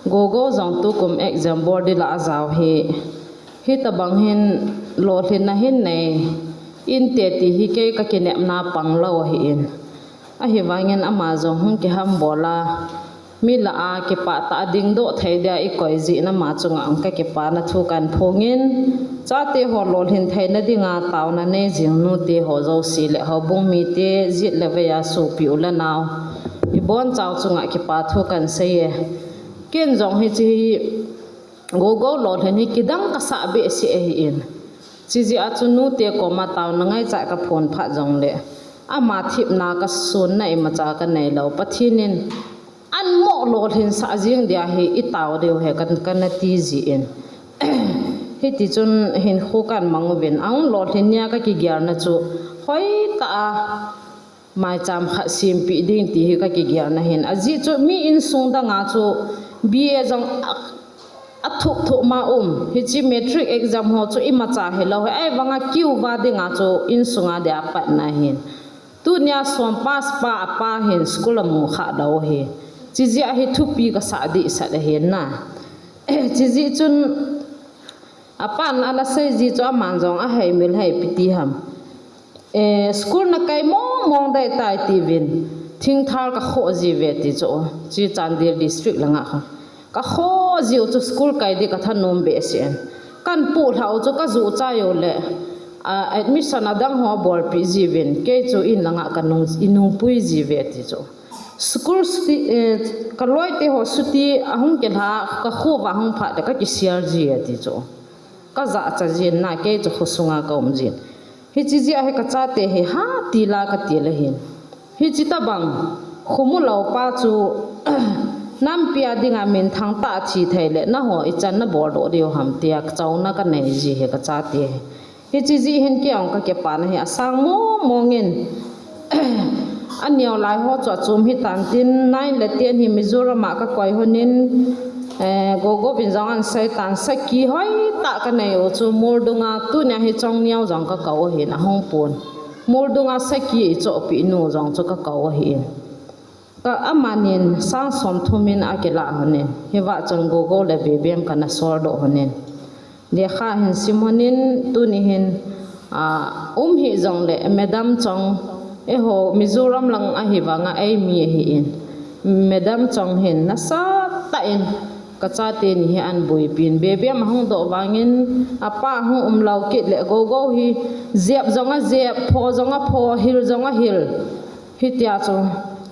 gogo zong tu kum exam board la azaw hi tabang hin lo thin na hin nei in te ti hi ke ka kinem na panglo hi in a hi wangin ama zong hung ki ham bola mi la a ki pa ta ding do thei dia I koi ji na ma chunga ang ka ki pa na thu kan phongin cha te ho lo thin thei na dinga taw na ne jing nu te ho zo si le ho bung mi te zit le ve ya su pi ula naw I bon chaw chunga ki pa thu kan se ye ken zong hi chi gogo lo thin hi kidang ka sa be si e hi in chi ji a chu nu te ko ma taw na ngai cha ka phon pha jong le ama thip na ka sun nai ma cha ka nei lo pathinin an mo lo thin sa jing dia hi I taw deu he kan na ti ji in hi ti chun hin khu kan mangwin ang lo thin nya ka ki gyar na chu hoi ta mai cham kha sim pi ding ti hi ka ki gyar na hin aji chu mi in sung da nga chu bia jong a thuk ma hi chi metric exam ho chu I ma cha he lo ai wanga kiu wa de nga chu in sunga de pat na hin tu nya som pass pa hin school mu kha do he chi ji a hi thu pi ka sa di sa de hen na chi ji chun apan ala sei ji chu man jong a hei mil hei piti ham school na kai mong dai tai ti vin thing thar ka kho ji ve ti chu chi Chandir district langa kha ka kho ji chu school kai di ka thanom be sen kan pu thau chu ka zu cha yo le admission adang ho bor pi ji vin ke chu in langa ka nung inung pui ji ve ti chu school ka loi te ho suti ahung ke la ka khu wa hung pha de ka ki siar ji ti chu ka za cha jin na ke chu khusunga ka jin hi chi ji a he ka cha te he ha ti la ka ti le hin hi chi ta bang khumu lo pa chu nam pia dinga min thang ta chi thei le na ho I chan na bor do dio ham tiak chaw na ka nei ji he ka cha te hi chi ji hin ki ang ka ke pa na he asang mongin an niaw lai ho cha chum hi tan tin nai le tian hi Mizoram ka koi honin gogo bin jong an sai tan saki hoi ta ka nei o chu murdunga tu nya hi chong niaw jong ka kaw hi na hong pon murdunga saki cho pi nu jong chu ka kaw hi ka amanin sang som thumin akela hone hi wa chong gogo le be bem kana sor do honen de kha hin simonin tu ni hin hi jong le madam chong ho Mizoram lang a hi wanga ai mi hi in madam chong hin na sa ta in ka cha te ni hi an bui pin be be ma hong do wangin apa hong lau kit le gogo hi zep zonga zep pho zonga pho hil zonga hil hi tia chu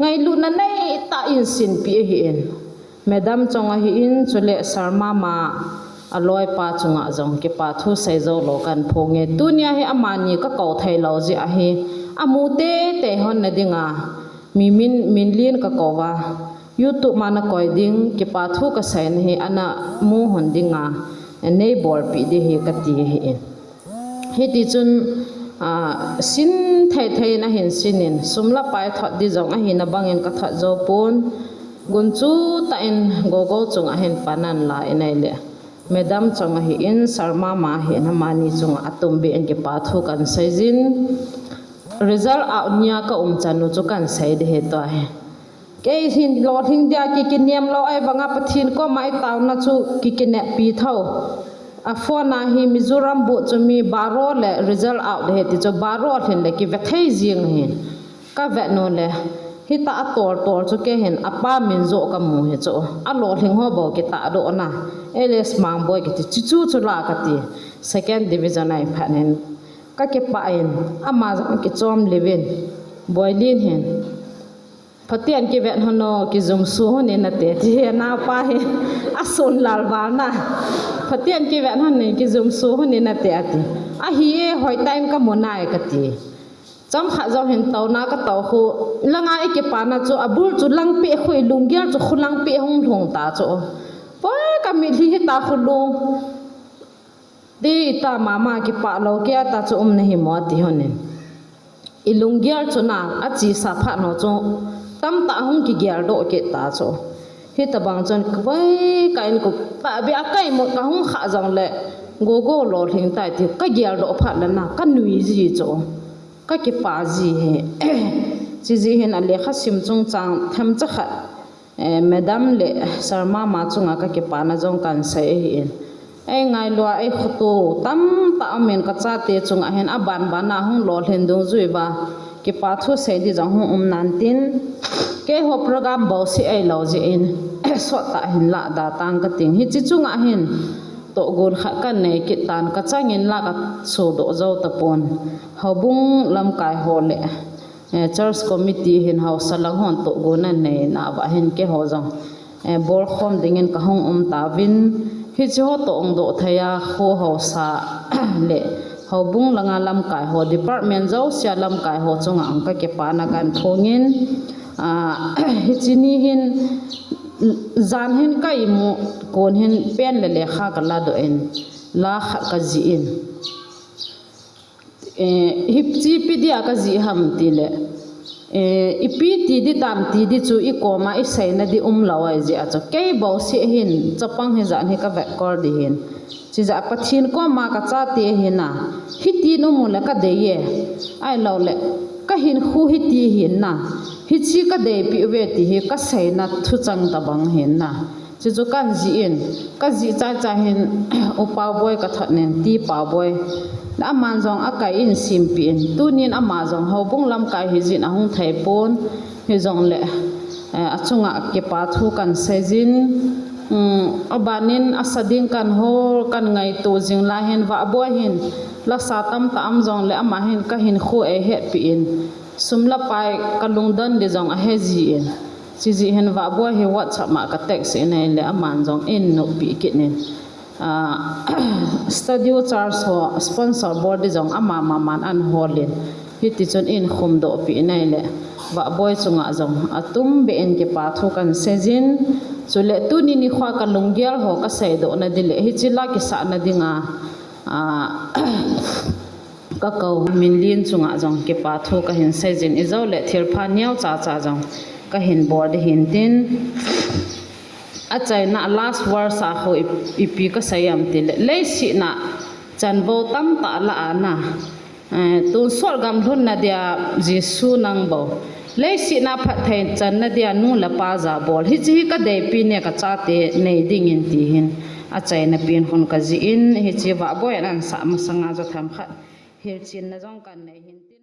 ngai lu na nei ta in sin pi hi in madam chong a hi in chule sarma ma aloi pa chunga jong ke pa thu sai zo lo kan phonge tunia hi amani ka kau thai lo ji a hi amu te hon na dinga min lien ka kowa YouTube mana koi ding ke pa thu ka sai na hi ana mu hon dinga nei bor pi de hi ka ti hi ti chun sin thai na hin sinin sumla pai thot di jong a hi na bangin ka tha zo pon gun chu ta in gogo chung a hen panan la inai le madam chong a hi in sarma ma hi na mani chung atum be en ke pa thu kan sai jin result out nya ka chanu chu kan sai de he to he ke hin lo thing dia ki kiniam lo ai banga pathin ko mai taw na chu ki kine pi thau a phone hi Mizoram bu chu mi baro le result out he ti chu baro thin le ki ve thei jing hin ka ve no le hi ta tor chu ke hen apa min zo ka mu he chu a lo thing ho bo ki ta do na ls mang boy ki ti chu la ka ti second division ai phanen ka ke pa in ama ki chom levin boylin hen phatian ki ven hono ki zum su hone na te ji na pa he asun lal ba na phatian ki ven hone ki zum su hone na te ati a hi e hoi time ka monai ka ti cham kha zo hen taw na ka taw khu langa e ke pa na chu abul chu lang pe khoi lungyar chu khulang pe hong thong ta chu pa ka mi hi ta khu lung di ta mama ki pa lo ke ta chu na hi mo ti honen ilungyar chu na a chi sa pha no chu tam ta hong ki gyar do ke ta chu hi ta bang chon kwai kain ku ta bi akai mo ka hong kha jong le gogo lo thing tai ti ka gyar do pha la na ka nui ji chu ka ki pa ji he chi ji hen ale kha sim chung chang tham cha kha madam le sarma ma chunga ka ke pana jong kan sai hi ai ngai lo ai khutu tam ta amen ka cha te chunga hen aban bana hung lo hlen dung zui ba ke pa thu sei di jong hung nan tin ke ho program bo si ai lo ji in so ta hin la da tang ka ting hi chi chunga hin to gon kha kan nei ki tan ka changin la ka so do zo ta pon hobung lam kai ho le church committee hin house salang hon to gona nei na ba hin ke ho jong bor khom dingin ka hong ta vin hi chi ho to ong do thaya kho ho sa le hobung langa lam kai ho department zo sia lam kai ho chunga ang ka ke pa na kan thongin hi chi ni hin zan hin kai mu kon hin pen le le kha ka la do en la kha ka ji in hip chi pi dia ka ji ham ti le ipi ti di tam ti di chu I koma I sai na di lawai ji a cho ke bo si hin chapang he zan he ka ve kor di hin chi za pathin ko ma ka cha te hin na hi ti no mu la ka de ye ai lo le ka hin khu hi ti hin na hi chi ka de pi ve ti he ka sai na thu chang ta bang hin na chi chu kan ji in ka ji cha cha hin o pa boy ka that nen ti pa boy na man jong akai in simpin tunin ama jong hobung lam kai hi jin ahung thai pon hi jong le achunga ke pa thu kan sejin abanin asading kan hol kan ngai to jing la hen wa bo hin la sa tam ta am jong le ama hin ka hin khu e he pi in sumla pai kalung dan de jong a he ji in chi ji hen wa bo he whatsapp ma ka text nei le aman jong in no pi kinin studio charge ho sponsor board jong ama man an holin hiti chon in khum do pi nai le wa boy chunga jong atum be en ke pa thu kan sejin chule tu ni ni khwa ka lungyal ho ka sei do na dile hi chila ki sa na dinga ka ko min lin chunga jong ke pa thu ka hin sejin izo le thir pha niaw cha cha jong ka hin board hin tin achai na last war sa ho ipi ka sayam til le si na chan bo tam ta la ana tu sor gam thun na dia jesu nang bo le si na phat thein chan na dia nu la pa za bol hi chi ka de pi ne ka cha te nei ding in ti hin achai na pin hun ka ji in hi chi wa boy an sa ma sanga zo tham khat hir chin na jong kan nei hin tin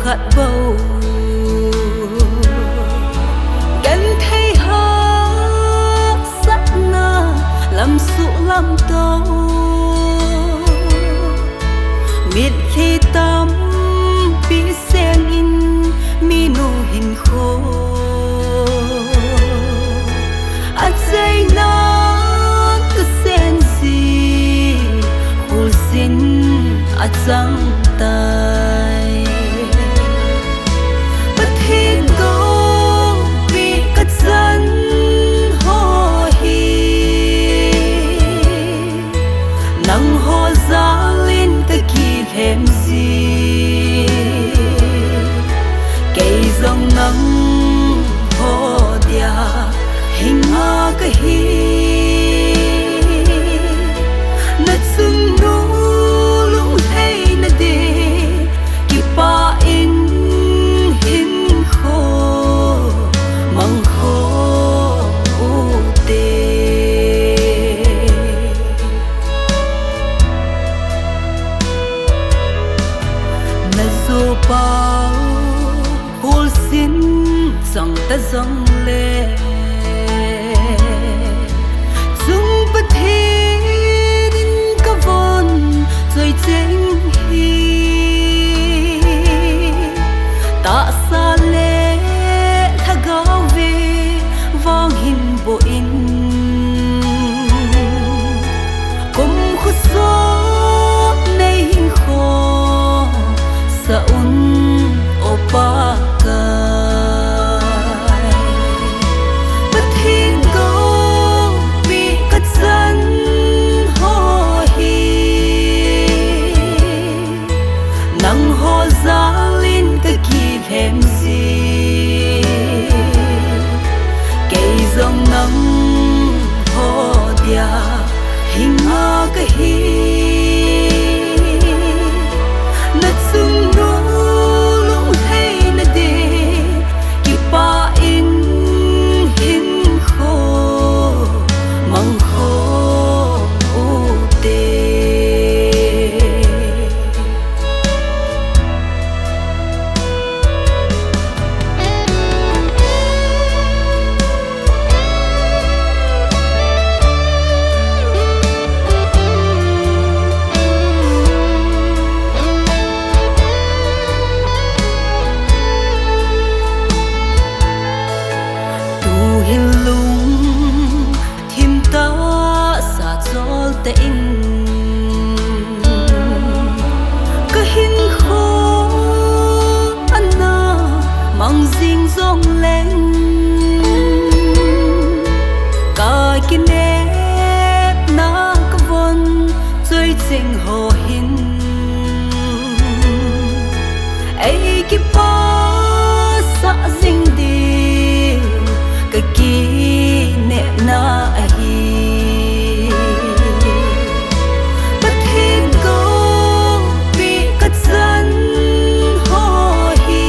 khát bầu gần thấy hát sắc na làm sụ làm tàu miệt khi tâm bị sen in mi nụ hình khô ắt dây nắng cứ sen gì hồ xin ắt răng tay nắng hoa giá lên tới kỳ thêm gì cây dòng nắng hoa dia hình hoa cái hi nát sương nô lung hay nát đê kỳ pa in hin khô măng khô bao hôn xin rằng ta dâng lên dung bất thế đến cả vốn rồi tranh hi ta xa lệ tha gao về vang hình bộ in cùng khúc gió này hình khô sa un opa hin lung thim ta sa chol te in ka hin kho anna mang jing zong lên ka kinep na ka von chơi ching ho hin ai ki pa sa jing đi ka ki ne na hi but hin go bi ka chan ho hi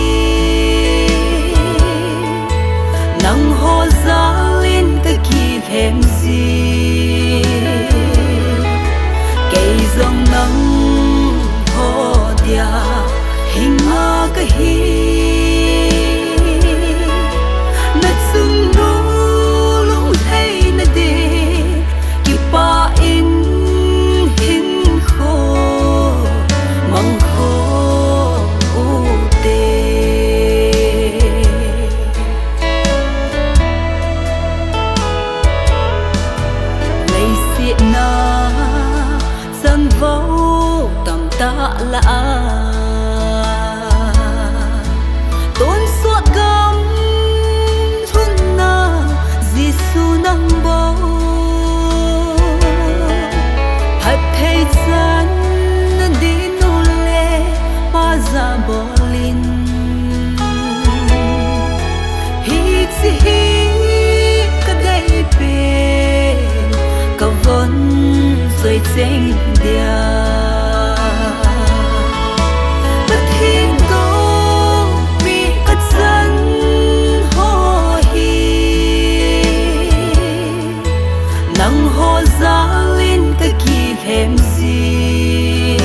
nang ho za lin ka ki hem gì cây dòng nắng ho dia hình ma ka hi na sun no lung hay na de ki pa in hin kho mang kho u te lấy si na san vô tam ta la tôn suốt gam thun na Giêsu nang bo hat thei chan na di nu le pa za bolin hi si hi ka dei pe ka von rồi chênh dia bất thiên go mi ka chan ho hi nang ho za lin ka ki hem gì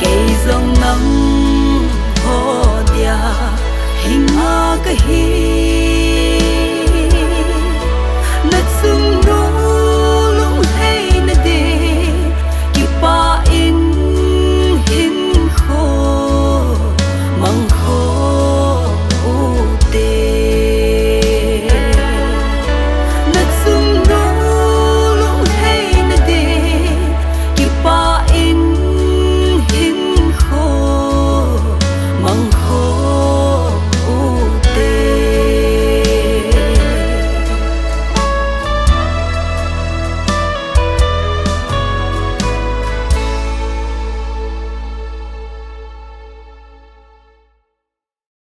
cây dòng nắng ho dia hình a ka hi